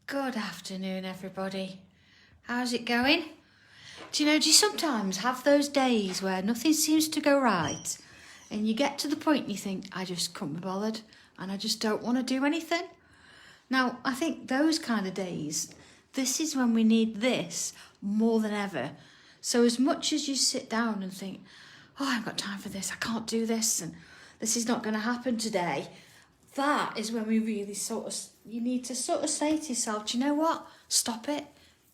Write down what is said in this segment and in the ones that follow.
Good afternoon, everybody. How's it going? Do you sometimes have those days where nothing seems to go right and you get to the point and you think, I just couldn't be bothered and I just don't want to do anything? Now, I think those kind of days, this is when we need this more than ever. So as much as you sit down and think, I haven't got time for this, I can't do this, and this is not going to happen today, that is when we really you need to say to yourself, do you know what? Stop it.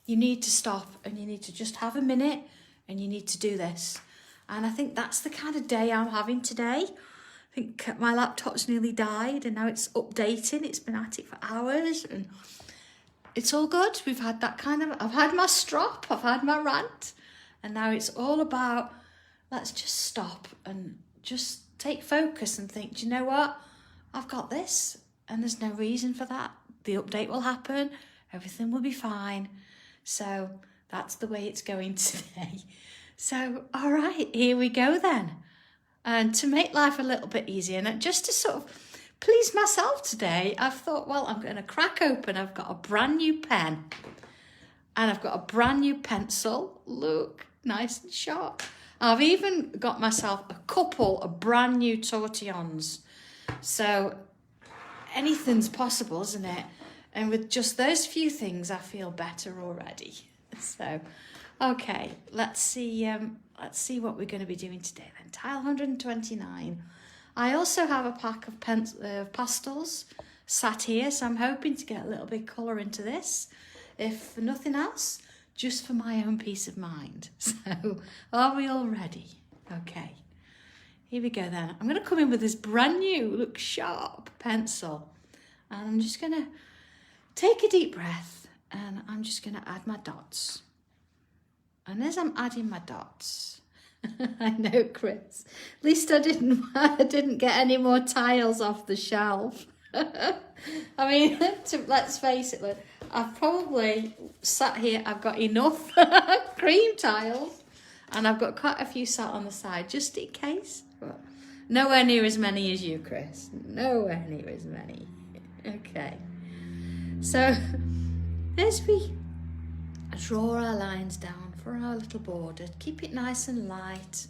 You need to stop and you need to just have a minute and you need to do this. And I think that's the kind of day I'm having today. I think my laptop's nearly died and now it's updating. It's been at it for hours and it's all good. We've had that I've had my strop, I've had my rant, and now it's all about, let's just stop and just take focus and think, do you know what? I've got this and there's no reason for that. The update will happen. Everything will be fine. So that's the way it's going today. So, all right, here we go then. And to make life a little bit easier and just to sort of please myself today, I've thought, well, I'm going to crack open. I've got a brand new pen and I've got a brand new pencil. Look, nice and sharp. I've even got myself a couple of brand new tortillons. So anything's possible, isn't it? And with just those few things, I feel better already. So, okay, let's see what we're going to be doing today then. Tile 129. I also have a pack of pastels sat here, so I'm hoping to get a little bit colour into this. If for nothing else, just for my own peace of mind. So, are we all ready? Okay. Here we go then. I'm going to come in with this brand new, look sharp pencil. And I'm just going to take a deep breath and I'm just going to add my dots. And as I'm adding my dots, I know, Chris, at least I didn't get any more tiles off the shelf. I mean, let's face it, look, I've probably sat here, I've got enough cream tiles and I've got quite a few sat on the side just in case. But nowhere near as many as you, Chris. Nowhere near as many. Okay. So as we draw our lines down for our little border, keep it nice and light.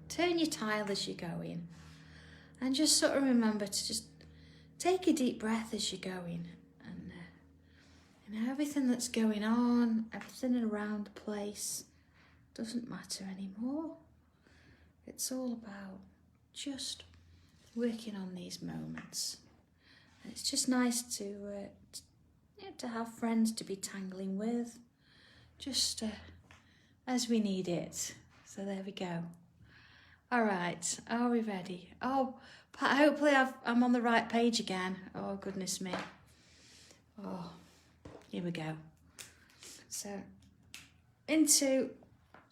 Turn your tile as you go in. And just sort of remember to just take a deep breath as you're going. And everything that's going on, everything around the place doesn't matter anymore. It's all about just working on these moments. And it's just nice to have friends to be tangling with, just as we need it. So there we go. All right, are we ready? Oh, hopefully I'm on the right page again. Oh, goodness me. Oh, here we go. So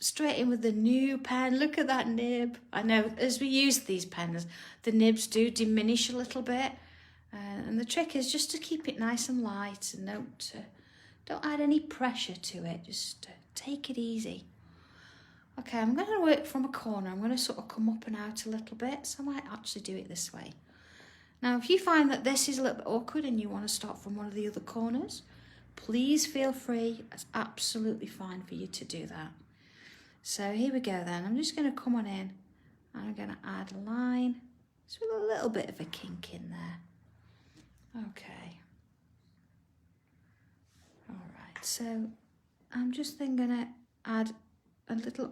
straight in with the new pen. Look at that nib. I know as we use these pens, the nibs do diminish a little bit. And the trick is just to keep it nice and light and don't add any pressure to it. Just take it easy. Okay, I'm going to work from a corner. I'm going to sort of come up and out a little bit. So I might actually do it this way. Now, if you find that this is a little bit awkward and you want to start from one of the other corners, please feel free. It's absolutely fine for you to do that. So here we go then. I'm just going to come on in and I'm going to add a line. Just with a little bit of a kink in there. Okay. All right. So I'm just then going to add a little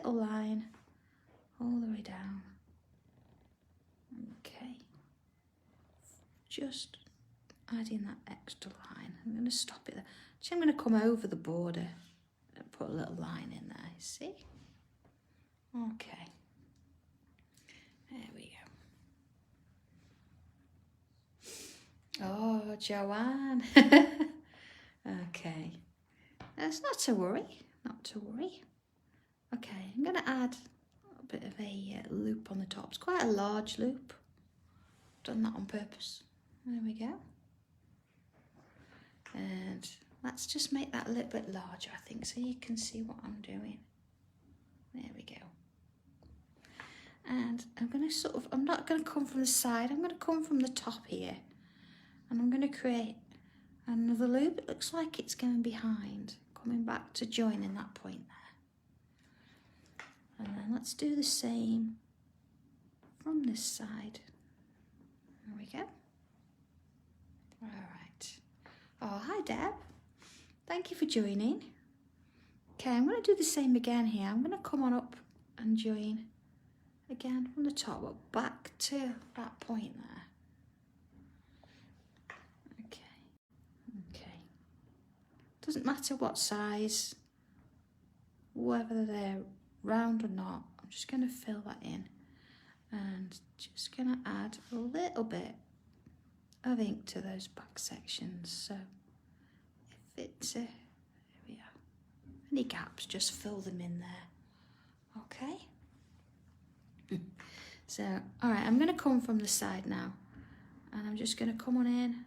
line all the way down. Okay. Just adding that extra line. I'm going to stop it there. Actually, I'm going to come over the border and put a little line in there, see? Okay. There we go. Oh, Joanne. Okay. That's not to worry. Not to worry. Okay, I'm going to add a bit of a loop on the top. It's quite a large loop. Done that on purpose. There we go. And let's just make that a little bit larger, I think, so you can see what I'm doing. There we go. And I'm going to I'm not going to come from the side, I'm going to come from the top here. And I'm going to create Another loop. It looks like it's going behind, coming back to joining that point there. And then let's do the same from this side. There we go. All right. Oh, hi Deb. Thank you for joining. Okay, I'm going to do the same again here. I'm going to come on up and join again from the top, but back to that point there. Okay. Doesn't matter what size, whether they're round or not, I'm just going to fill that in and just going to add a little bit of ink to those back sections. So if it's, there we are, any gaps, just fill them in there. Okay. So, all right, I'm going to come from the side now, and I'm just going to come on in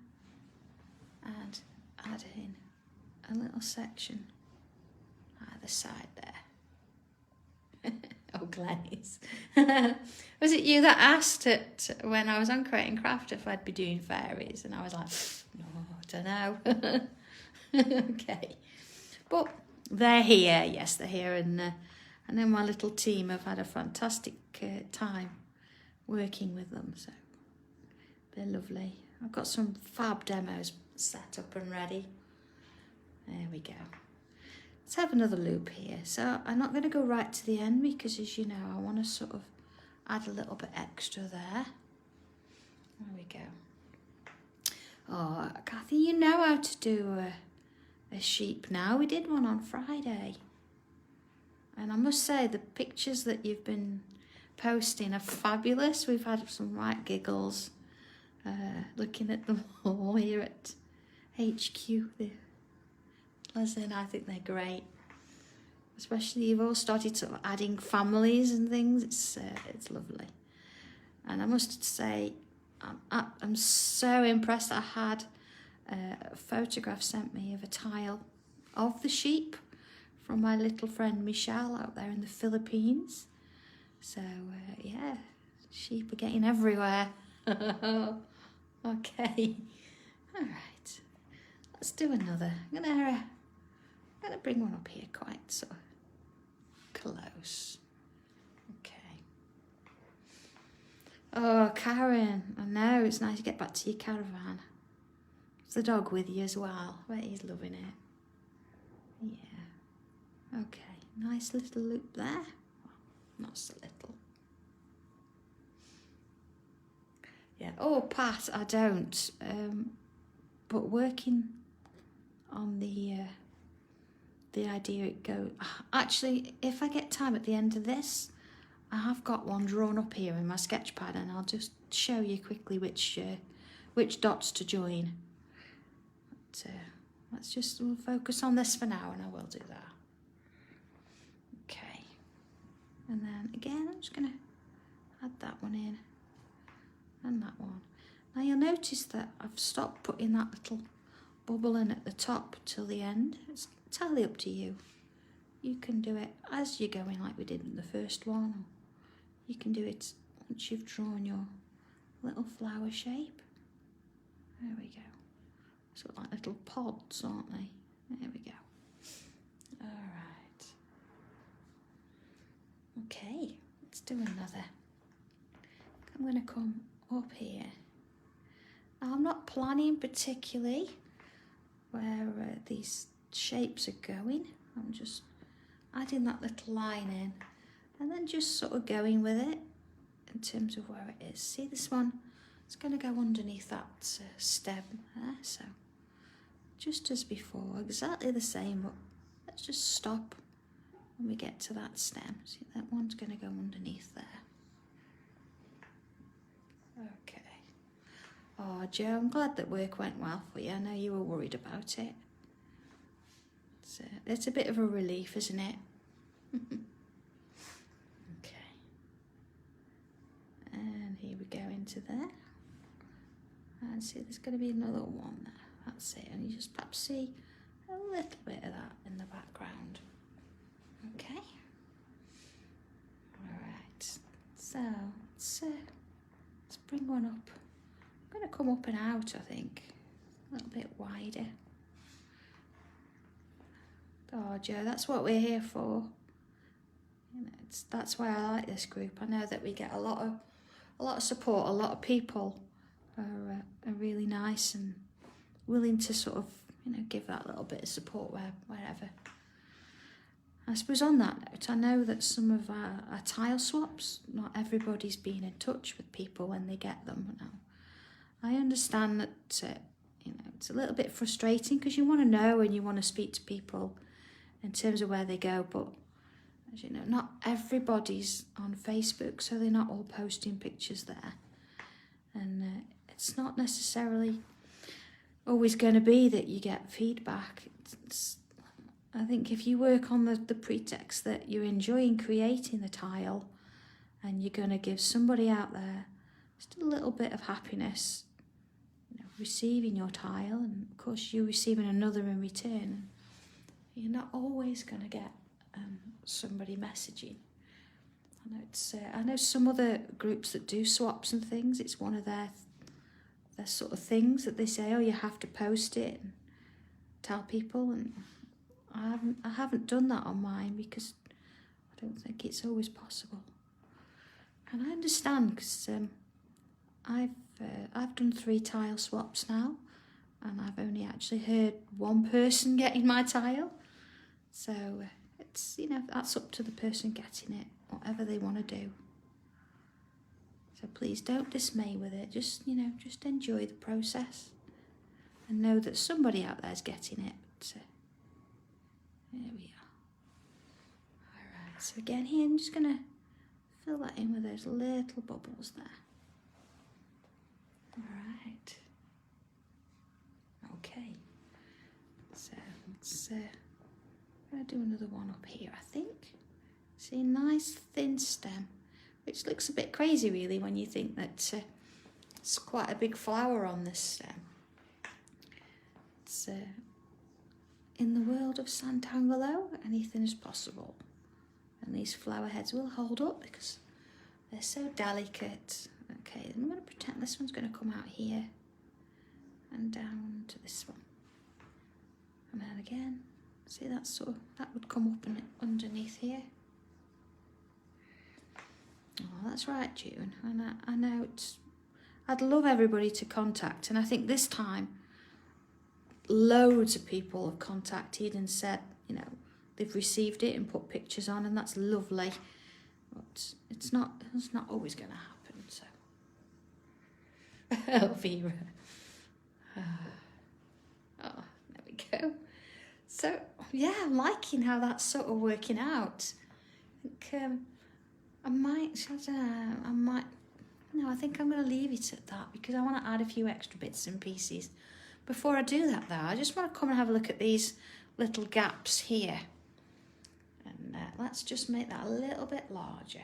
and add in a little section either side there. Oh, Glenys. Was it you that asked it when I was on Create and Craft if I'd be doing fairies? And I was like, no, I don't know. Okay. But they're here. Yes, they're here. And then my little team have had a fantastic time working with them. So they're lovely. I've got some fab demos set up and ready. There we go. Let's have another loop here. So I'm not going to go right to the end because, as you know, I want to sort of add a little bit extra there. There we go. Oh, Kathy, you know how to do a sheep now. We did one on Friday. And I must say, the pictures that you've been posting are fabulous. We've had some right giggles looking at them all here at HQ. Listen, I think they're great. Especially you've all started sort of adding families and things. It's lovely. And I must say, I'm so impressed. I had a photograph sent me of a tile of the sheep from my little friend Michelle out there in the Philippines. So yeah, sheep are getting everywhere. Okay, all right. Let's do another. I'm gonna bring one up here quite so close. Okay. Oh, Karen, I know it's nice to get back to your caravan. Is the dog with you as well? I bet he's loving it. Yeah. Okay, nice little loop there. Well, not so little. Yeah. Oh, Pat, I don't. But working on the idea it goes. Actually, if I get time at the end of this, I have got one drawn up here in my sketch pad, and I'll just show you quickly which dots to join. But, we'll focus on this for now, and I will do that. Okay, and then again, I'm just gonna add that one in, and that one. Now you'll notice that I've stopped putting that little bubble in at the top till the end. It's entirely up to you. You can do it as you're going, like we did in the first one, or you can do it once you've drawn your little flower shape. There we go. Sort of like little pods, aren't they? There we go. All right. Okay, let's do another. I'm going to come up here. Now, I'm not planning particularly where these shapes are going. I'm just adding that little line in and then just sort of going with it in terms of where it is. See, this one, it's going to go underneath that stem there, so just as before, exactly the same, but let's just stop when we get to that stem. See, that one's going to go underneath there. Okay. Oh, Joe, I'm glad that work went well for you. I know you were worried about it. It's a bit of a relief, isn't it? Okay. And here we go into there. And see, there's going to be another one there. That's it. And you just perhaps see a little bit of that in the background. Okay. All right. So let's bring one up. I'm going to come up and out, I think. a little bit wider. Oh, Joe, that's what we're here for. You know, that's why I like this group. I know that we get a lot of support. A lot of people are really nice and willing to sort of, you know, give that little bit of support wherever. I suppose on that note, I know that some of our tile swaps, not everybody's been in touch with people when they get them now. I understand that, you know, it's a little bit frustrating because you want to know and you want to speak to people in terms of where they go, but as you know, not everybody's on Facebook, so they're not all posting pictures there. And it's not necessarily always going to be that you get feedback. I think if you work on the pretext that you're enjoying creating the tile and you're going to give somebody out there just a little bit of happiness, you know, receiving your tile, and of course you're receiving another in return, you're not always going to get somebody messaging. I know some other groups that do swaps and things, it's one of their sort of things that they say, oh, you have to post it and tell people, and I haven't done that on mine because I don't think it's always possible. And I understand because I've done 3 tile swaps now, and I've only actually heard one person getting my tile. So it's, you know, that's up to the person getting it, whatever they want to do. So please don't dismay with it. Just, you know, just enjoy the process and know that somebody out there is getting it. But, there we are. All right, so again here, I'm just going to fill that in with those little bubbles there. All right. Okay. So let's I'm going to do another one up here, I think. See, nice thin stem, which looks a bit crazy really when you think that it's quite a big flower on this stem. It's in the world of Sanntangle though, anything is possible. And these flower heads will hold up because they're so delicate. Okay, then I'm going to pretend this one's going to come out here and down to this one. And then again, see, that's sort of, that would come up and underneath here. Oh, that's right, June. And I know I'd love everybody to contact, and I think this time loads of people have contacted and said, you know, they've received it and put pictures on, and that's lovely. But it's not always going to happen. So, Elvira. Oh, there we go. So yeah, I'm liking how that's sort of working out. I think I think I'm going to leave it at that because I want to add a few extra bits and pieces. Before I do that though, I just want to come and have a look at these little gaps here. And let's just make that a little bit larger.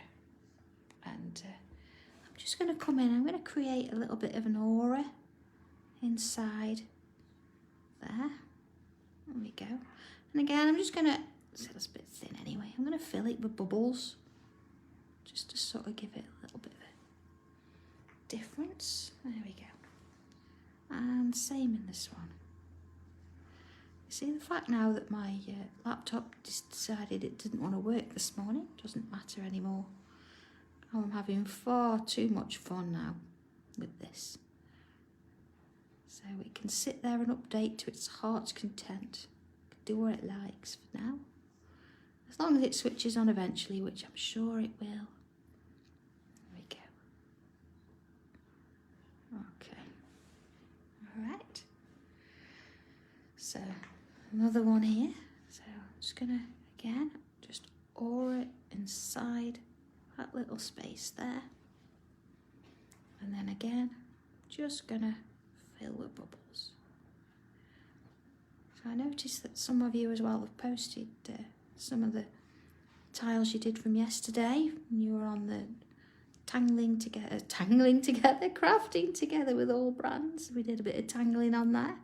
And I'm just going to come in, I'm going to create a little bit of an aura inside there. There we go. And again, I'm just going to, see, that's a bit thin anyway, I'm going to fill it with bubbles just to sort of give it a little bit of a difference. There we go. And same in this one. You see, the fact now that my laptop just decided it didn't want to work this morning, doesn't matter anymore. Oh, I'm having far too much fun now with this. So it can sit there and update to its heart's content. It can do what it likes for now. As long as it switches on eventually, which I'm sure it will. There we go. Okay. All right. So another one here. So I'm just gonna, again, just aura it inside that little space there. And then again, just gonna fill with bubbles. So I noticed that some of you as well have posted some of the tiles you did from yesterday when you were on the crafting together with all brands. We did a bit of tangling on there.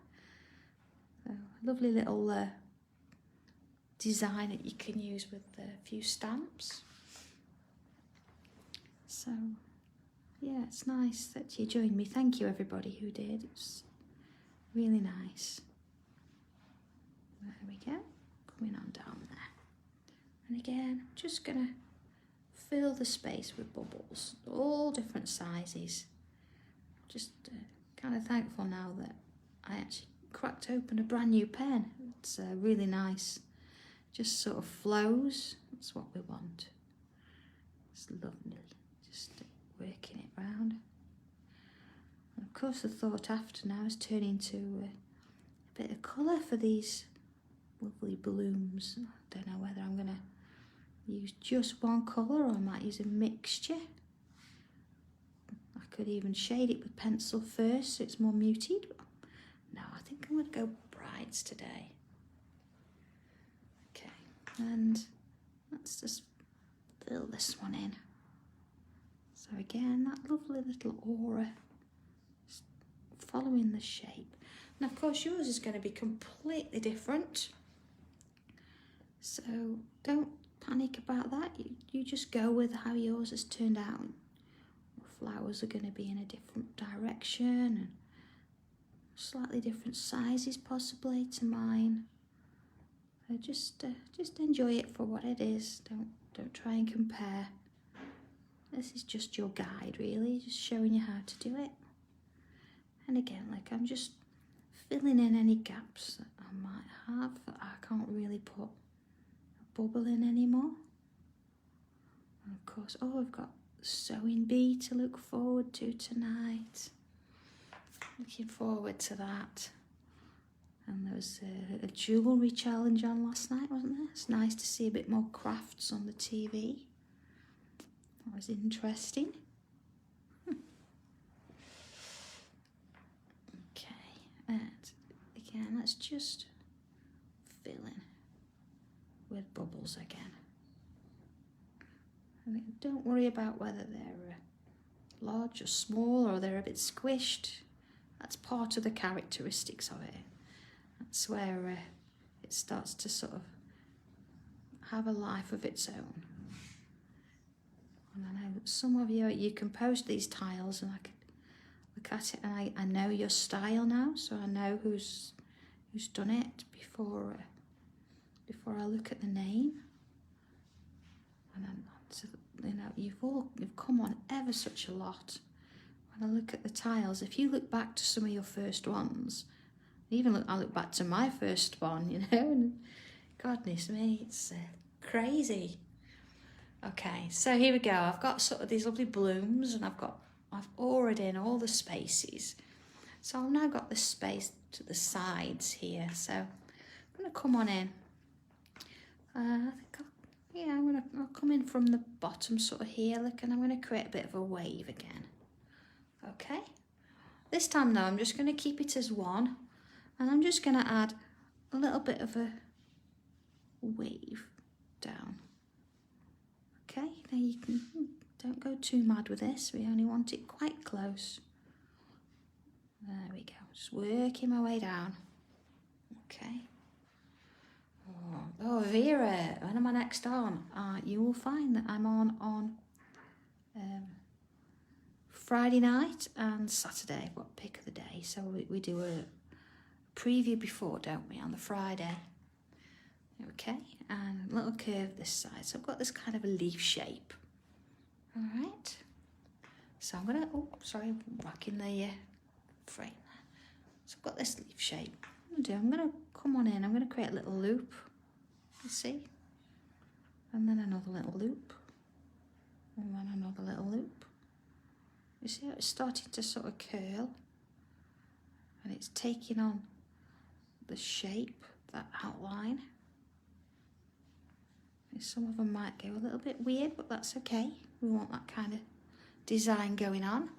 So a lovely little design that you can use with a few stamps. So yeah, it's nice that you joined me. Thank you everybody who did. Really nice. There we go, coming on down there. And again, just gonna fill the space with bubbles, all different sizes. Just kind of thankful now that I actually cracked open a brand new pen. It's really nice. Just sort of flows. That's what we want. It's lovely. Just working it round. And of course, the thought after now is turning into a bit of colour for these lovely blooms. I don't know whether I'm going to use just one colour or I might use a mixture. I could even shade it with pencil first so it's more muted. No, I think I'm going to go brights today. Okay, and let's just fill this one in. So again, that lovely little aura, just following the shape. And of course yours is going to be completely different. So don't panic about that. You just go with how yours has turned out. Flowers are going to be in a different direction and slightly different sizes possibly to mine. So just enjoy it for what it is. Don't try and compare. This is just your guide really, just showing you how to do it. And again, like I'm just filling in any gaps that I might have that I can't really put a bubble in anymore. And of course, oh, I've got sewing bee to look forward to tonight. Looking forward to that. And there was a jewellery challenge on last night, wasn't there? It's nice to see a bit more crafts on the TV. That was interesting. Okay, and again, let's just fill in with bubbles again. And don't worry about whether they're large or small or they're a bit squished. That's part of the characteristics of it. That's where it starts to sort of have a life of its own. And I know some of you can post these tiles and I can look at it and I know your style now, so I know who's done it before I look at the name. And you know, you've come on ever such a lot. When I look at the tiles, if you look back to some of your first ones, I look back to my first one, you know, and goodness me, it's crazy. Okay, so here we go. I've got sort of these lovely blooms and I've aured in all the spaces. So I've now got this space to the sides here. So I'm going to come on in. I think I'll come in from the bottom sort of here, look, and I'm going to create a bit of a wave again. Okay. This time though, I'm just going to keep it as one. And I'm just going to add a little bit of a wave down. Okay, now don't go too mad with this. We only want it quite close. There we go, just working my way down. Okay. Oh, Vera, when am I next on? You will find that I'm on Friday night and Saturday, what pick of the day. So we do a preview before, don't we, on the Friday. Okay, and a little curve this side. So I've got this kind of a leaf shape. All right. So I'm gonna, rocking the frame there. So I've got this leaf shape. I'm gonna come on in, I'm gonna create a little loop. You see? And then another little loop. And then another little loop. You see how it's starting to sort of curl? And it's taking on the shape, that outline. Some of them might go a little bit weird, but that's okay. We want that kind of design going on.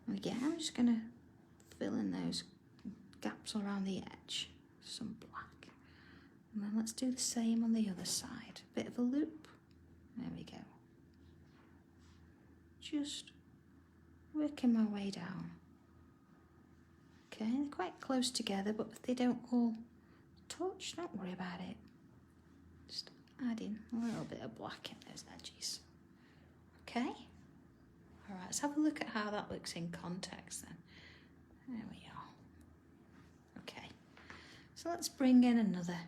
And again, I'm just going to fill in those gaps around the edge, some black. And then let's do the same on the other side. Bit of a loop. There we go. Just working my way down. Okay, they're quite close together, but if they don't all touch, don't worry about it. Just adding a little bit of black in those edges. Okay? Alright, let's have a look at how that looks in context then. There we are. So let's bring in another.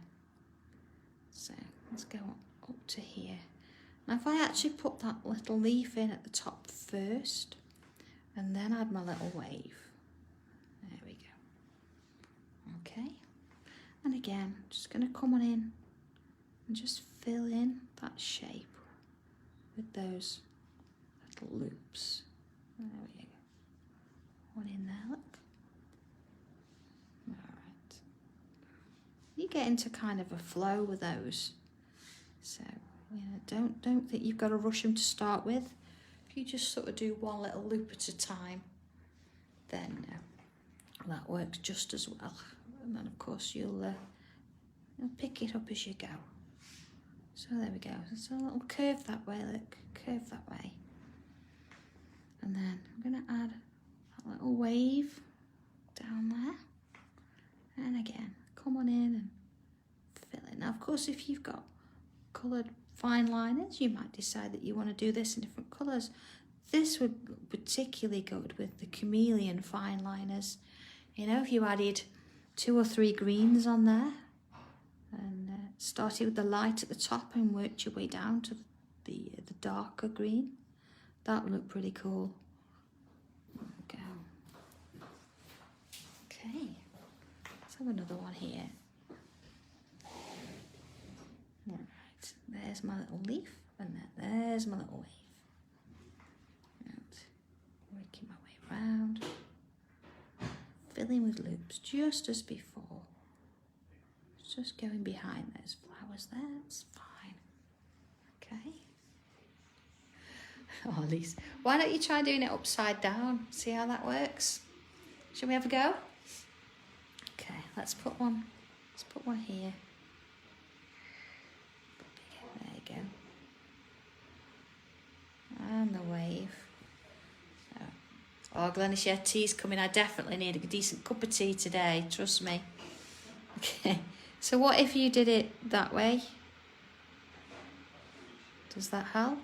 So let's go up to here. Now if I actually put that little leaf in at the top first, and then add my little wave. There we go. Okay. And again, just going to come on in and just fill in that shape with those little loops. There we go. One in there, look. Alright. You get into kind of a flow with those. So, you know, don't think you've got to rush them to start with. If you just sort of do one little loop at a time, then that works just as well. And then of course you'll pick it up as you go. So there we go. So a little curve that way, look, curve that way. And then I'm going to add that little wave down there. And again, come on in and fill it. Now of course if you've got coloured fine liners, you might decide that you want to do this in different colours. This would look particularly good with the chameleon fine liners. You know, if you added 2 or 3 greens on there and started with the light at the top and worked your way down to the darker green, that would look pretty cool. There we go. Okay, let's have another one here. All right, there's my little leaf, and there's my little wave. And working my way around, filling with loops just as before. Just going behind those flowers there, it's fine. Okay. Oh, Lisa, why don't you try doing it upside down? See how that works? Shall we have a go? Okay, let's put one here. There you go. And the wave. Oh, Glenys, yeah, tea's coming. I definitely need a decent cup of tea today, trust me. Okay, so what if you did it that way? Does that help?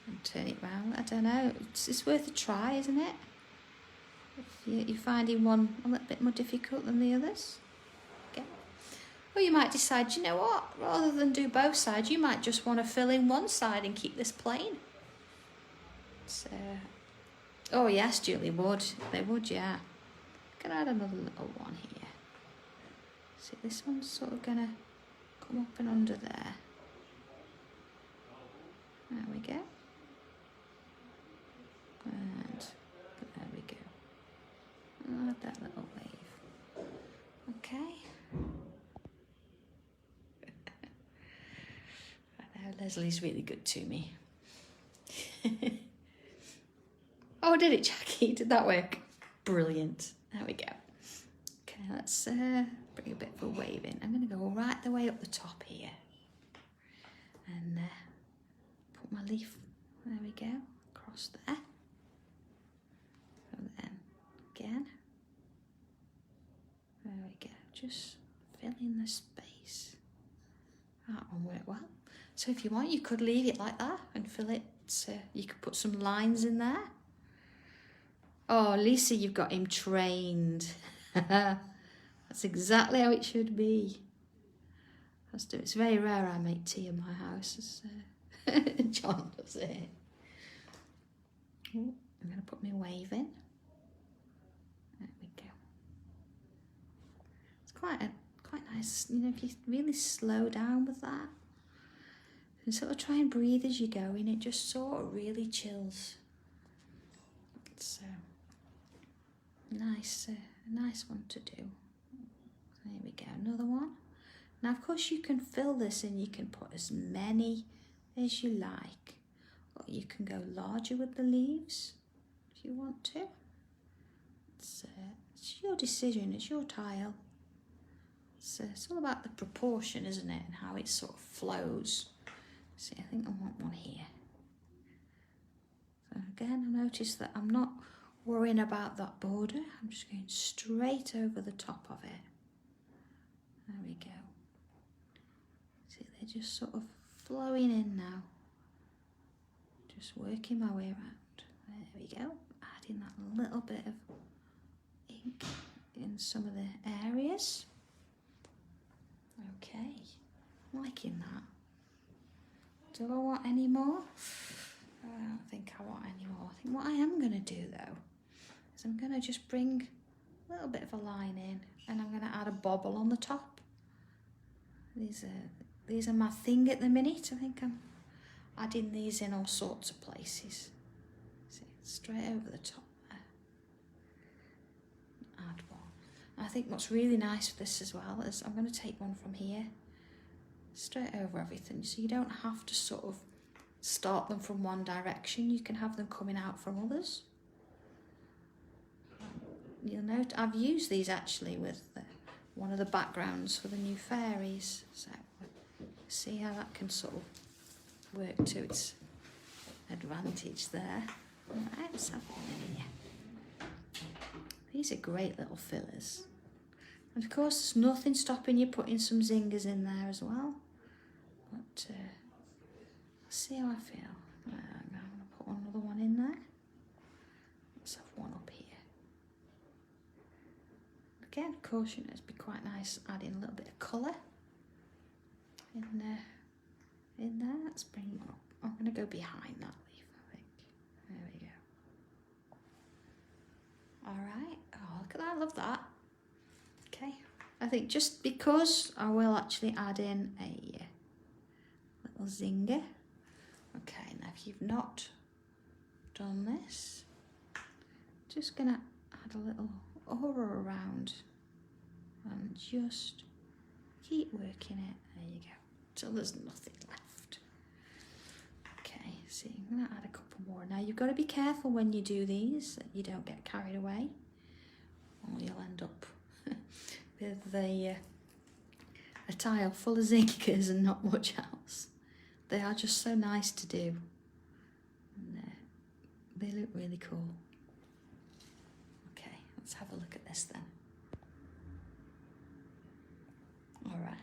And turn it round. I don't know. It's worth a try, isn't it? If you're finding one a little bit more difficult than the others. Okay. Or you might decide, you know what? Rather than do both sides, you might just want to fill in one side and keep this plain. So, oh yes, Julie would. They would, yeah. Can add another little one here. See, this one's sort of gonna come up and under there. There we go. And there we go. Add that little wave. Okay. I know Leslie's really good to me. Oh, did it, Jackie? Did that work? Brilliant. There we go. Okay, let's bring a bit of a wave in. I'm going to go right the way up the top here. And put my leaf, there we go, across there. And then again. There we go, just fill in the space. That one worked well. So if you want, you could leave it like that and fill it. You could put some lines in there. Oh, Lisa, you've got him trained. That's exactly how it should be. It's very rare I make tea in my house. John does it. Oh, I'm going to put my wave in. There we go. It's quite nice, you know, if you really slow down with that. And sort of try and breathe as you go in, it just sort of really chills. It's nice, a nice one to do. There we go, another one. Now, of course, you can fill this and you can put as many as you like. Or you can go larger with the leaves if you want to. It's your decision, it's your tile. It's all about the proportion, isn't it? And how it sort of flows. See, I think I want one here. So again, I notice that I'm not worrying about that border. I'm just going straight over the top of it. There we go. See, they're just sort of flowing in now. Just working my way around. There we go. Adding that little bit of ink in in some of the areas. Okay, I'm liking that. Do I want any more? I don't think I want any more. I think what I am going to do though is I'm going to just bring a little bit of a line in, and I'm going to add a bobble on the top. These are my thing at the minute. I think I'm adding these in all sorts of places. See, straight over the top there. Add one. And I think what's really nice for this as well is I'm going to take one from here, straight over everything, so you don't have to sort of start them from one direction. You can have them coming out from others. You'll note I've used these actually with one of the backgrounds for the new fairies, so see how that can sort of work to its advantage there. Right, let's have one in here. These are great little fillers, and of course there's nothing stopping you putting some zingers in there as well, but let's see how I feel. I'm going to put another one in there. Let's have one up here. Again, of course, you know, it'd be quite nice adding a little bit of colour in there. Let's bring one up. I'm going to go behind that leaf, I think. There we go. All right. Oh, look at that. I love that. Okay. I think just because I will actually add in a little zinger. Okay, now if you've not done this, just going to add a little aura around and just keep working it. There you go, till there's nothing left. Okay, see, I'm going to add a couple more. Now you've got to be careful when you do these that you don't get carried away, or you'll end up with a tile full of zingers and not much else. They are just so nice to do, and they look really cool. Okay, let's have a look at this then. All right.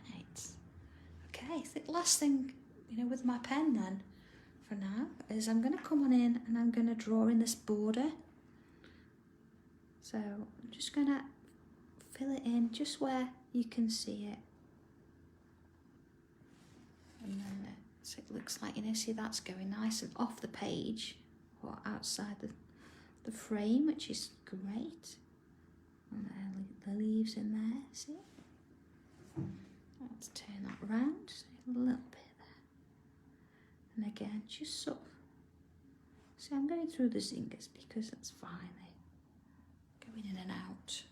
Okay, I think the last thing, you know, with my pen then, for now, is I'm going to come on in and I'm going to draw in this border. So I'm just going to fill it in just where you can see it. And then so it looks like, you know, see that's going nice and off the page or outside the frame, which is great. And then the leaves in there, see? Let's turn that round, a little bit there. And again, just sort of, see, I'm going through the zingers because that's fine. They're going in and out,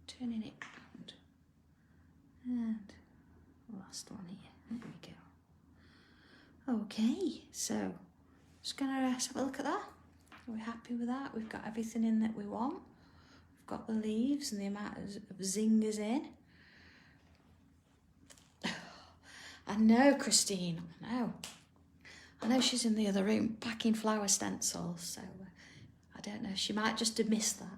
turning it round. And last one here, there we go. Okay, so just gonna have a look at that. We're happy with that. We've got everything in that we want. We've got the leaves and the amount of zingers in. I know, Christine, I know she's in the other room packing flower stencils, so I don't know, she might just have missed that.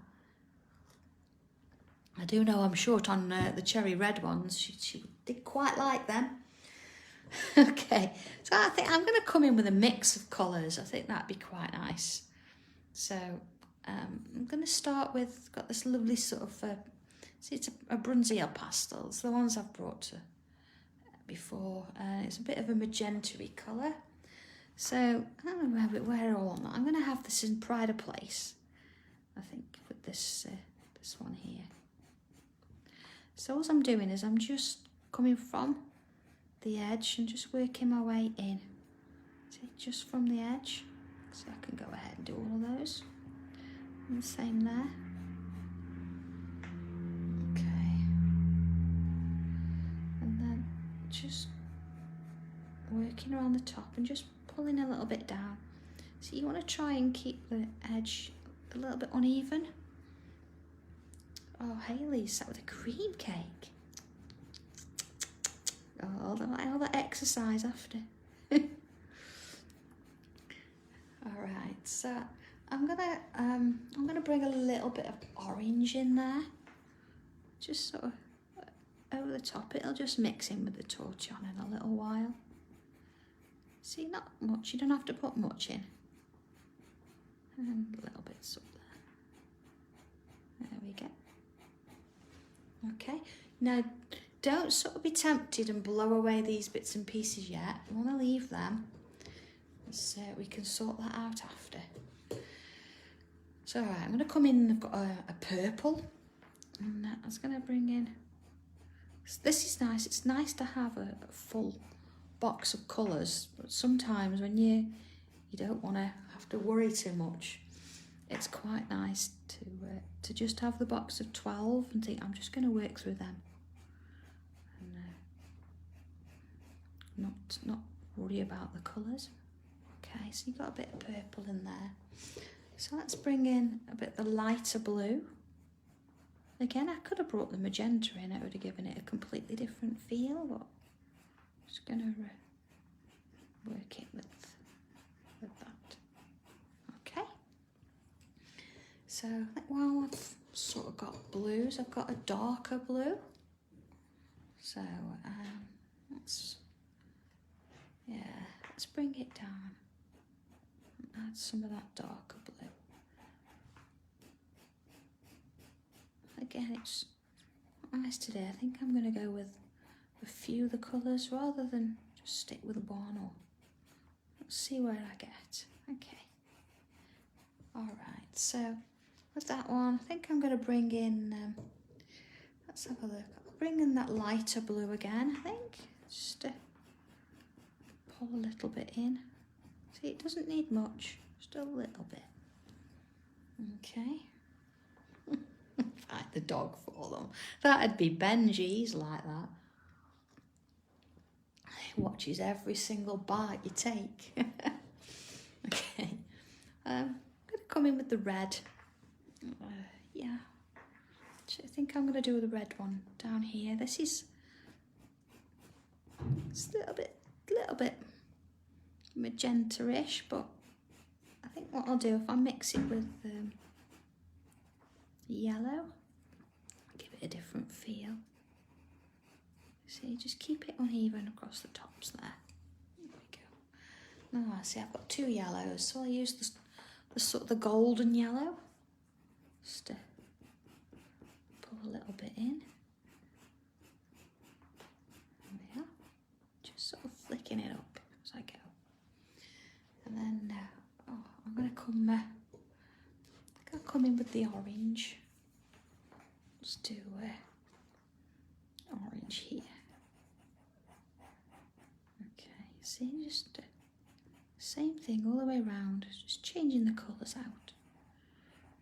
I do know I'm short on the cherry red ones. She did quite like them. Okay, so I think I'm going to come in with a mix of colours. I think that'd be quite nice. So I'm going to start with, got this lovely sort of, see, it's a bruynzeel pastels, the ones I've brought before. It's a bit of a magenta-y colour. So I don't know where all on that. I'm going to have this in Pride of Place, I think, with this one here. So what I'm doing is I'm just coming from the edge and just working my way in. See, just from the edge. So I can go ahead and do all of those. And the same there. Okay. And then just working around the top and just pulling a little bit down. So you want to try and keep the edge a little bit uneven. Oh, Hayley's sat with a cream cake. Oh, all that exercise after. All right, so I'm gonna bring a little bit of orange in there, just sort of over the top. It'll just mix in with the torchon in a little while. See, not much. You don't have to put much in. And a little bit up there. There we go. Okay, now don't sort of be tempted and blow away these bits and pieces yet. I want to leave them so we can sort that out after. So right, I'm going to come in, I've got a purple, and I was going to bring in, this is nice, it's nice to have a full box of colours, but sometimes when you don't want to have to worry too much, it's quite nice to just have the box of 12 and think, I'm just going to work through them. And not worry about the colours. Okay, so you've got a bit of purple in there. So let's bring in a bit of the lighter blue. Again, I could have brought the magenta in, it would have given it a completely different feel, but I'm just going to work it with that. Okay. So while I've sort of got blues, I've got a darker blue. So let's bring it down and add some of that darker blue. Again, it's nice today. I think I'm going to go with a few of the colours rather than just stick with one, or let's see where I get. Okay. Alright, so with that one, I think I'm going to bring in, let's have a look. I'll bring in that lighter blue again, I think. Just pull a little bit in. See, it doesn't need much, just a little bit. Okay. Fight the dog for them. That'd be Benji, he's like that. He watches every single bite you take. Okay. I'm going to come in with the red. Yeah. I think I'm going to do the red one down here. This is it's a little bit magenta-ish, but I think what I'll do, if I mix it with yellow, give it a different feel. See, just keep it uneven across the tops there. There we go. Now, see, I've got two yellows, so I'll use the sort of the golden yellow. Just to pull a little bit in. There we are. Just sort of flicking it up as I go. And then, I'm going to come, I'll come in with the orange. Let's do orange here. Okay, see, just same thing all the way around, just changing the colours out.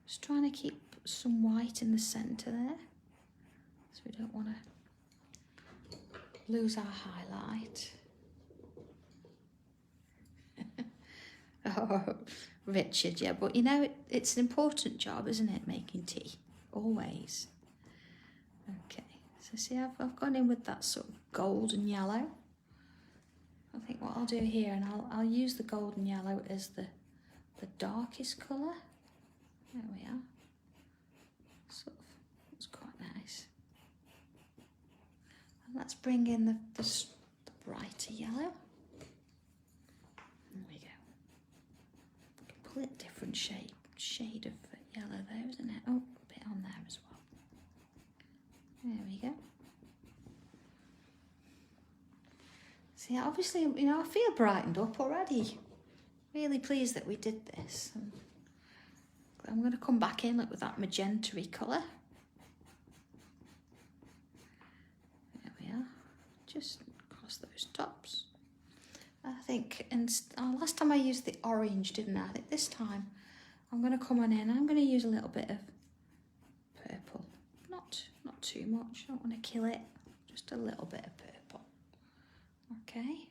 Just trying to keep some white in the centre there, so we don't want to lose our highlight. Oh, Richard, yeah, but you know, it's an important job, isn't it, making tea? Always. Okay, so see, I've gone in with that sort of golden yellow. I think what I'll do here, and I'll use the golden yellow as the darkest colour. There we are. Sort of, it's quite nice. And let's bring in the brighter yellow. There we go. Complete different shade of yellow there, isn't it? Oh, a bit on there as well. There we go. See, obviously, you know, I feel brightened up already. Really pleased that we did this. And I'm going to come back in with that magenta-y colour. There we are. Just across those tops. I think, and last time I used the orange, didn't I? I think this time I'm going to come on in. I'm going to use a little bit of purple. Not too much. I don't want to kill it. Just a little bit of purple. Okay.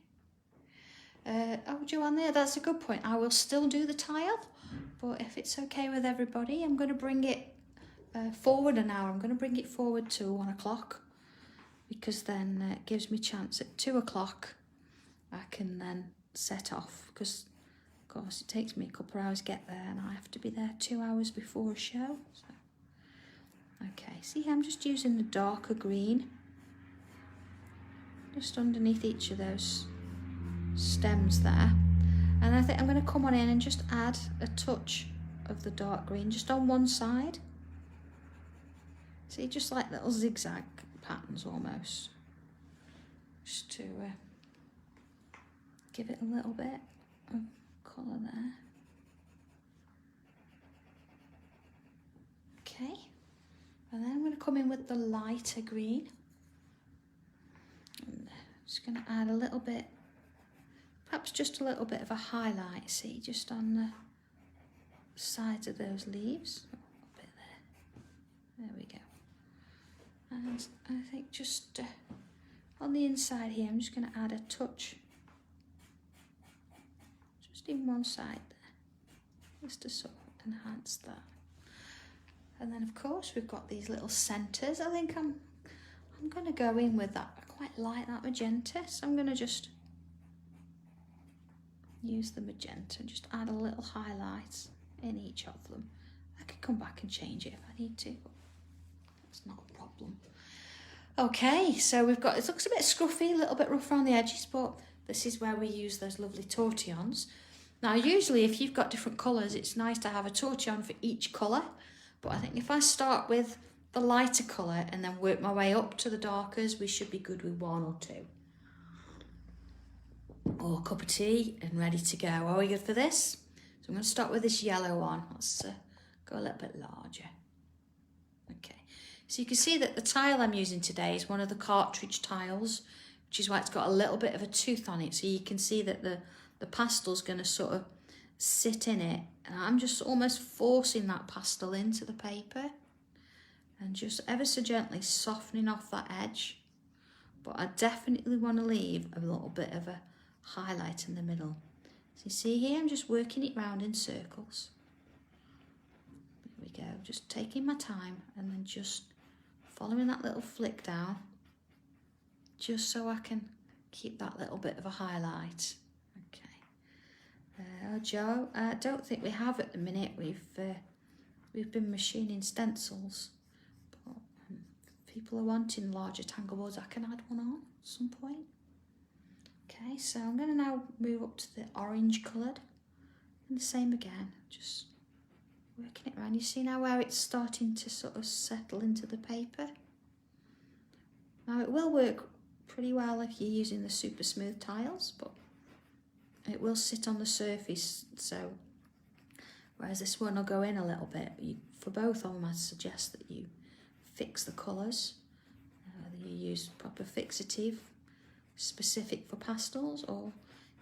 Oh, Joanne, there, that's a good point. I will still do the tile, but if it's okay with everybody, I'm going to bring it forward an hour. I'm going to bring it forward to 1 o'clock, because then it gives me chance at 2 o'clock. I can then set off, because of course it takes me a couple of hours to get there, and I have to be there 2 hours before a show. So. Okay, see, I'm just using the darker green just underneath each of those stems there, and I think I'm going to come on in and just add a touch of the dark green just on one side. See, just like little zigzag patterns almost. Just to give it a little bit of colour there. Okay, and then I'm going to come in with the lighter green. And just going to add a little bit, perhaps just a little bit of a highlight, see, just on the sides of those leaves. A bit there. There we go. And I think just on the inside here, I'm just going to add a touch, just in one side there, just to sort of enhance that. And then of course we've got these little centres. I think I'm going to go in with that. I quite like that magenta, so I'm going to just use the magenta and just add a little highlight in each of them. I could come back and change it if I need to, but that's not a problem. Okay, so we've got, it looks a bit scruffy, a little bit rough around the edges, but this is where we use those lovely tortillons. Now usually if you've got different colours, it's nice to have a tortillon for each colour. But I think if I start with the lighter colour and then work my way up to the darkers, we should be good with one or two. Or a cup of tea and ready to go. Are we good for this? So I'm going to start with this yellow one. Let's go a little bit larger. Okay, so you can see that the tile I'm using today is one of the cartridge tiles, which is why it's got a little bit of a tooth on it. So you can see that the pastel's going to sort of sit in it, and I'm just almost forcing that pastel into the paper and just ever so gently softening off that edge. But I definitely want to leave a little bit of a highlight in the middle. So you see here, I'm just working it round in circles. There we go, just taking my time and then just following that little flick down, just so I can keep that little bit of a highlight. Joe, I don't think we have at the minute. We've been machining stencils, but if people are wanting larger tangle boards, I can add one on at some point. Okay, so I'm going to now move up to the orange coloured, and the same again, just working it around. You see now where it's starting to sort of settle into the paper. Now it will work pretty well if you're using the super smooth tiles, but it will sit on the surface, so whereas this one will go in a little bit. For both of them, I suggest that you fix the colours, whether you use proper fixative specific for pastels, or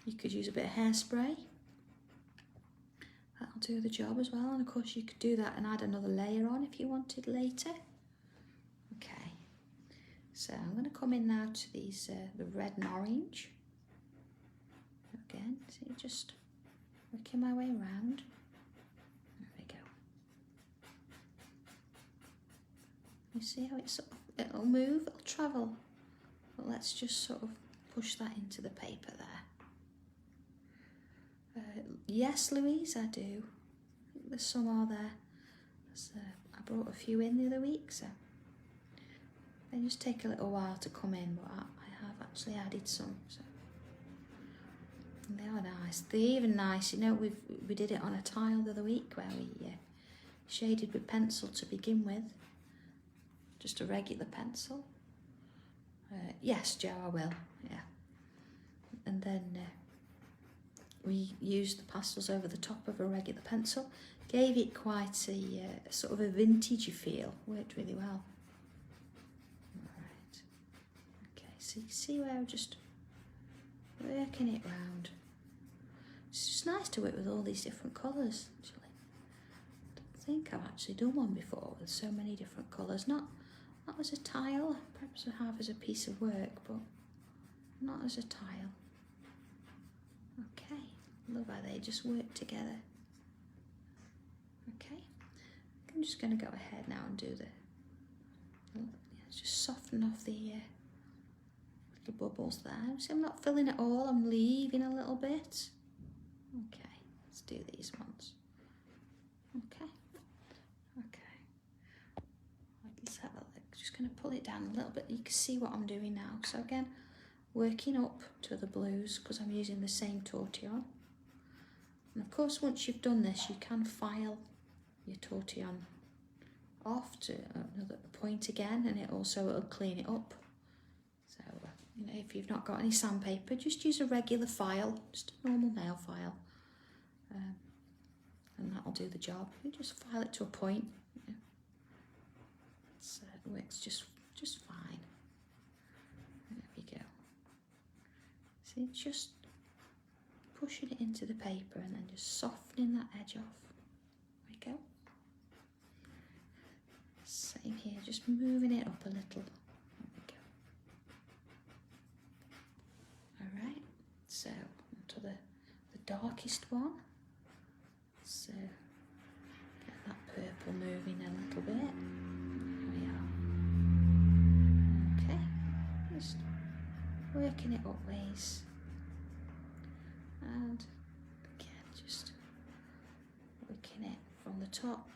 you could use a bit of hairspray. That'll do the job as well, and of course you could do that and add another layer on if you wanted later. Okay, so I'm going to come in now to these the red and orange. Again, see, just working my way around. There we go. You see how it'll move, it'll travel. But let's just sort of push that into the paper there. Yes, Louise, I do. I think there's some are there. I brought a few in the other week, so they just take a little while to come in, but I have actually added some. So. And they are nice. They're even nice, you know, we did it on a tile the other week where we shaded with pencil to begin with. Just a regular pencil. Yes, Joe, I will, yeah. And then we used the pastels over the top of a regular pencil. Gave it quite a sort of a vintagey feel. Worked really well. Alright. Okay, so you see where I'm just working it round. It's just nice to work with all these different colours, actually. I don't think I've actually done one before with so many different colours. Not as a tile, perhaps I have as a piece of work, but not as a tile. Okay, love how they just work together. Okay, I'm just going to go ahead now and do just soften off the bubbles there. See, I'm not filling it all, I'm leaving a little bit. Okay, let's do these ones. Okay, let's have a look. Just going to pull it down a little bit. You can see what I'm doing now. So again, working up to the blues because I'm using the same tortillon. And of course, once you've done this, you can file your tortillon off to another point again, and it'll clean it up. So, you know, if you've not got any sandpaper, just use a regular file, just a normal nail file, and that'll do the job. You just file it to a point. You know. It works just fine. There we go. See, just pushing it into the paper and then just softening that edge off. There we go. Same here, just moving it up a little. There we go. All right, so onto the darkest one. So get that purple moving a little bit. There we are. Okay, just working it up ways. And again, just working it from the top,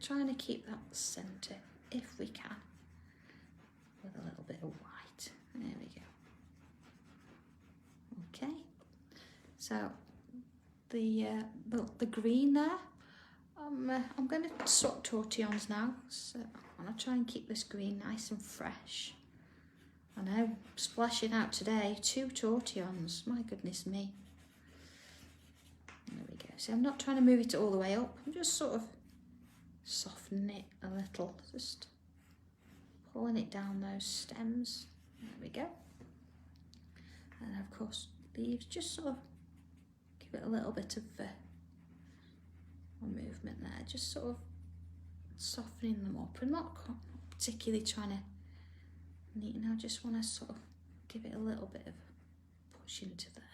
trying to keep that centre if we can, with a little bit of white. There we go. Okay, so the green there, I'm going to swap tortillons now. So I'm going to try and keep this green nice and fresh. I know, splashing out today, 2 tortillons, my goodness me. There we go. See, I'm not trying to move it all the way up. I'm just sort of softening it a little. Just pulling it down those stems. There we go. And of course, leaves, just sort of give it a little bit of movement there. Just sort of softening them up. I'm not particularly trying to neaten. I just want to sort of give it a little bit of push into there.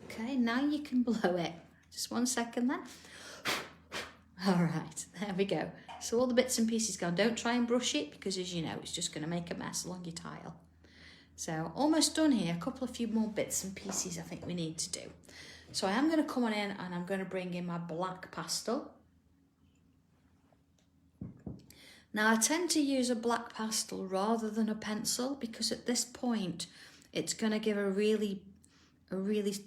Okay, now you can blow it. Just 1 second then. All right, there we go. So all the bits and pieces gone. Don't try and brush it because, as you know, it's just going to make a mess along your tile. So almost done here. A few more bits and pieces I think we need to do. So I am going to come on in and I'm going to bring in my black pastel. Now I tend to use a black pastel rather than a pencil because at this point it's going to give a really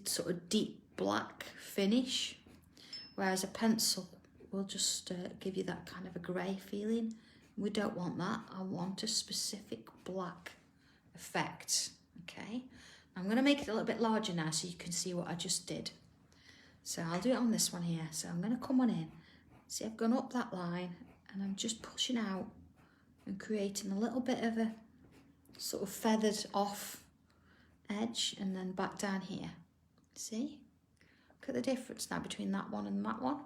sort of deep black finish, whereas a pencil will just give you that kind of a grey feeling. We don't want that. I want a specific black effect. Okay, I'm going to make it a little bit larger now so you can see what I just did. So I'll do it on this one here. So I'm going to come on in. See, I've gone up that line and I'm just pushing out and creating a little bit of a sort of feathered off edge and then back down here. See? Look at the difference now between that one and that one.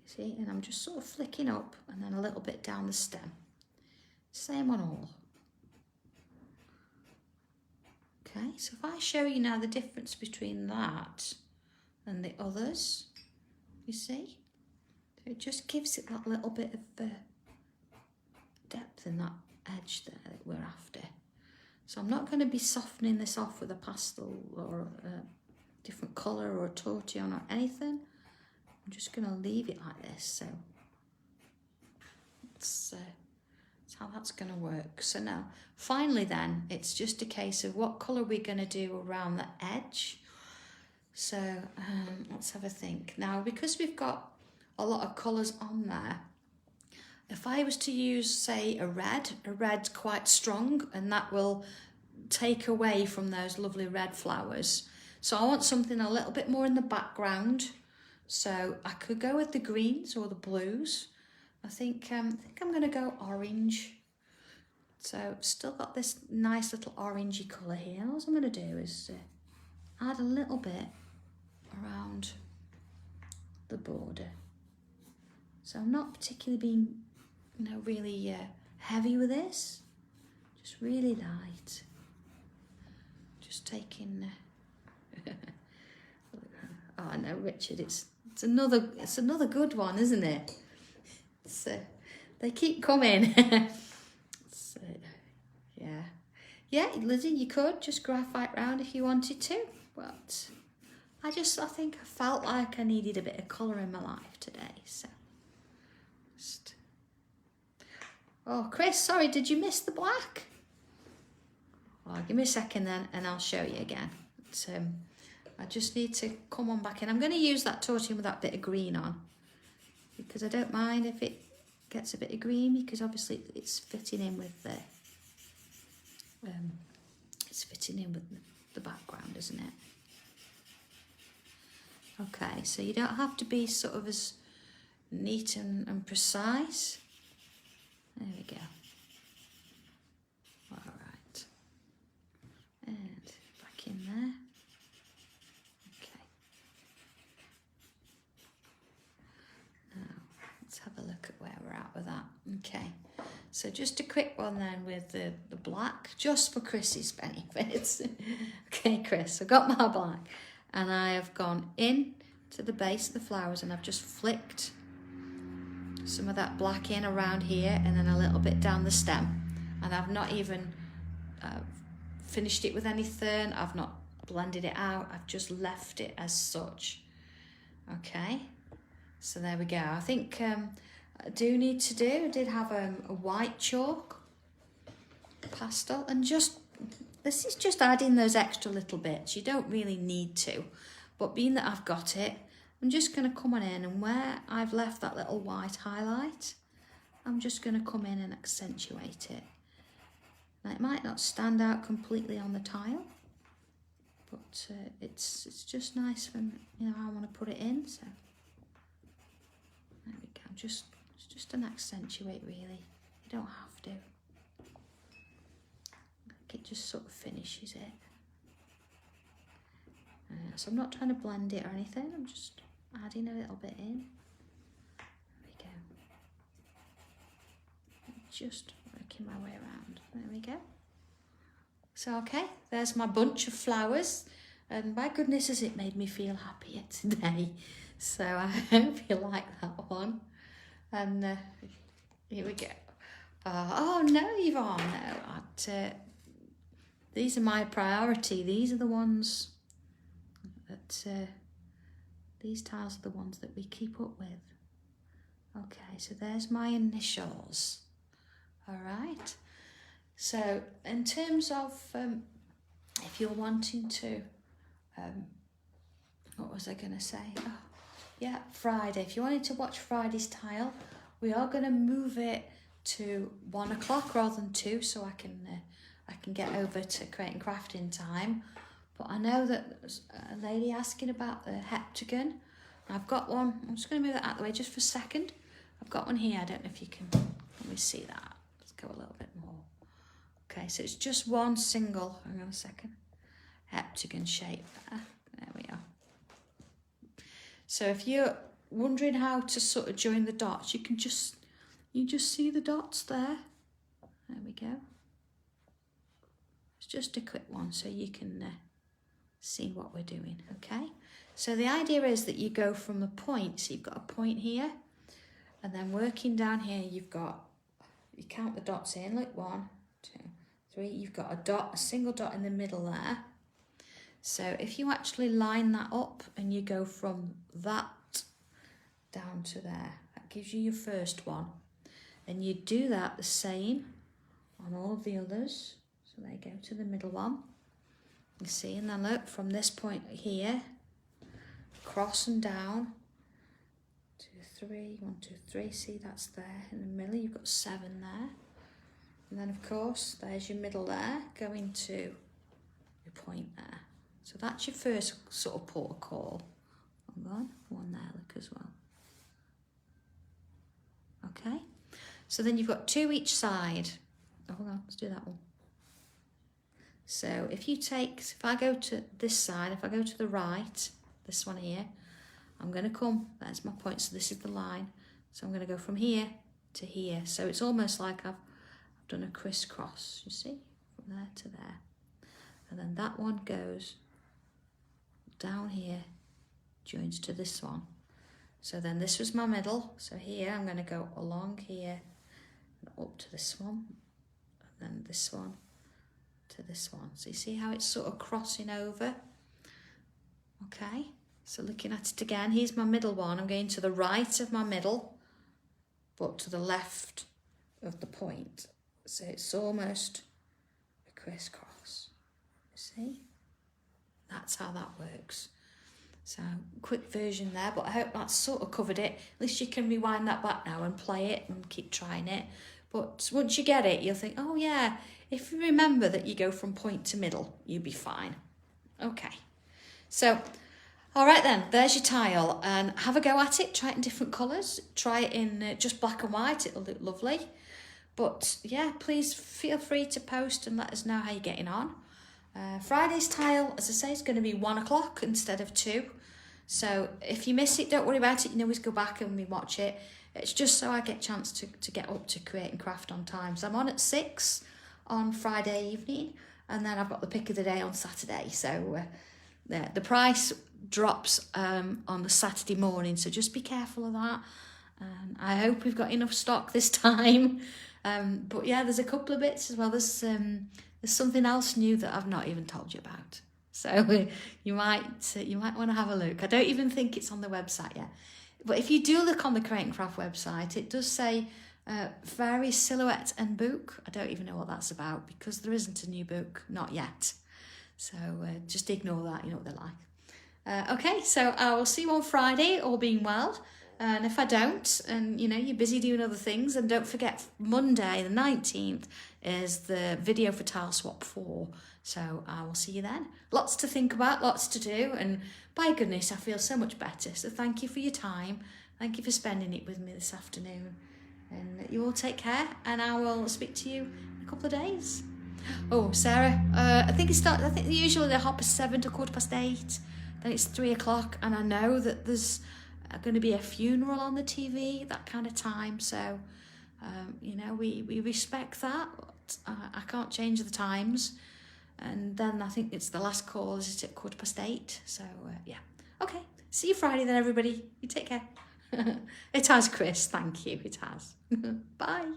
See? And I'm just sort of flicking up and then a little bit down the stem. Same on all. Okay, so if I show you now the difference between that and the others, you see? It just gives it that little bit of depth in that edge there that we're after. So I'm not going to be softening this off with a pastel or a different colour or a tortillon or anything. I'm just going to leave it like this. So that's how that's going to work. So now, finally then, it's just a case of what colour we're going to do around the edge. So let's have a think. Now, because we've got a lot of colours on there, if I was to use, say, a red's quite strong, and that will take away from those lovely red flowers. So I want something a little bit more in the background. So I could go with the greens or the blues. I think I'm going to go orange. So still got this nice little orangey colour here. All I'm going to do is add a little bit around the border. So I'm not particularly being, really heavy with this. Just really light. Just taking. Oh no, Richard, it's another good one, isn't it? They keep coming. So, yeah, Lizzie, you could just graphite round if you wanted to, but I think I felt like I needed a bit of colour in my life today, so. Oh, Chris, sorry, did you miss the black? Well, give me a second then and I'll show you again. But, I just need to come on back in. I'm going to use that tortillon with that bit of green on because I don't mind if it gets a bit of green, because obviously it's fitting in with the background, isn't it? Okay, so you don't have to be sort of as neat and precise. There we go. All right. And back in there. Okay. Now, let's have a look at where we're at with that. Okay. So just a quick one then with the black, just for Chris's benefits. Okay, Chris, I've got my black. And I have gone in to the base of the flowers and I've just flicked some of that black in around here and then a little bit down the stem. And I've not even finished it with anything. I've not blended it out. I've just left it as such. Okay, so there we go. I think I did have a white chalk pastel, and this is just adding those extra little bits. You don't really need to, but being that I've got it, I'm just going to come on in, and where I've left that little white highlight, I'm just going to come in and accentuate it. Now it might not stand out completely on the tile, but it's just nice for, you know, I want to put it in. So there we go. It's just an accentuate, really. You don't have to. It just sort of finishes it. So I'm not trying to blend it or anything, I'm just adding a little bit in. There we go. Just working my way around. There we go. So okay, there's my bunch of flowers, and my goodness has it made me feel happier today. So I hope you like that one. And here we go. Oh no, Yvonne, no. These are my priority. These are the ones that, these tiles are the ones that we keep up with. Okay, so there's my initials. All right. So in terms of, if you're wanting to, what was I going to say? Oh, yeah, Friday. If you wanted to watch Friday's tile, we are going to move it to 1 o'clock rather than 2, so I can get over to creating crafting time. But I know that there's a lady asking about the heptagon. I've got one. I'm just going to move that out of the way just for a second. I've got one here. I don't know if you can, let me see that. Let's go a little bit more. Okay, so it's just one single, hang on a second, heptagon shape there. There we are. So if you're wondering how to sort of join the dots, you just see the dots there. There we go. It's just a quick one so you can see what we're doing, okay? So the idea is that you go from the point, so you've got a point here, and then working down here, you count the dots in, like 1, 2, 3, you've got a dot, a single dot in the middle there. So if you actually line that up and you go from that down to there, that gives you your first one. And you do that the same on all of the others. So they go to the middle one. You see, and then look, from this point here, cross and down, 2, 3, 1, 2, 3, see that's there in the middle, you've got 7 there. And then of course, there's your middle there, going to your point there. So that's your first sort of port of call. One there, look as well. Okay, so then you've got 2 each side. Oh, hold on, let's do that one. So if I go to this side, if I go to the right, this one here, I'm going to come, that's my point, so this is the line. So I'm going to go from here to here. So it's almost like I've done a crisscross, you see, from there to there. And then that one goes down here, joins to this one. So then this was my middle. So here I'm going to go along here and up to this one, and then this one to this one. So you see how it's sort of crossing over? Okay, so looking at it again, here's my middle one. I'm going to the right of my middle, but to the left of the point. So it's almost a crisscross, you see? That's how that works. So quick version there, but I hope that's sort of covered it. At least you can rewind that back now and play it and keep trying it. But once you get it, you'll think, oh yeah, if you remember that you go from point to middle, you'll be fine. Okay, so all right then, there's your tile, and have a go at it. Try it in different colours. Try it in just black and white, it'll look lovely. But yeah, please feel free to post and let us know how you're getting on. Friday's tile, as I say, is going to be 1 o'clock instead of 2. So if you miss it, don't worry about it. You can always go back and rewatch it. It's just so I get a chance to get up to create and craft on time. So I'm on at 6 on Friday evening, and then I've got the pick of the day on Saturday. So the price drops on the Saturday morning, so just be careful of that. I hope we've got enough stock this time. But yeah, there's a couple of bits as well. There's something else new that I've not even told you about. So you might want to have a look. I don't even think it's on the website yet. But if you do look on the Create and Craft website, it does say Fairy Silhouette and Book. I don't even know what that's about because there isn't a new book, not yet. So just ignore that, you know what they're like. Okay, so I will see you on Friday, all being well. And if I don't, and you're busy doing other things, and don't forget Monday the 19th is the video for Tile Swap 4. So I will see you then. Lots to think about, lots to do, and by goodness, I feel so much better. So thank you for your time. Thank you for spending it with me this afternoon. And you all take care, and I will speak to you in a couple of days. Oh, Sarah, I think usually they hop at 7 to 8:15. Then it's 3 o'clock, and I know that there's going to be a funeral on the TV, that kind of time. So, we respect that. I can't change the times. And then I think it's the last call is at 8:15. So, yeah. Okay. See you Friday then, everybody. You take care. It has, Chris. Thank you. It has. Bye.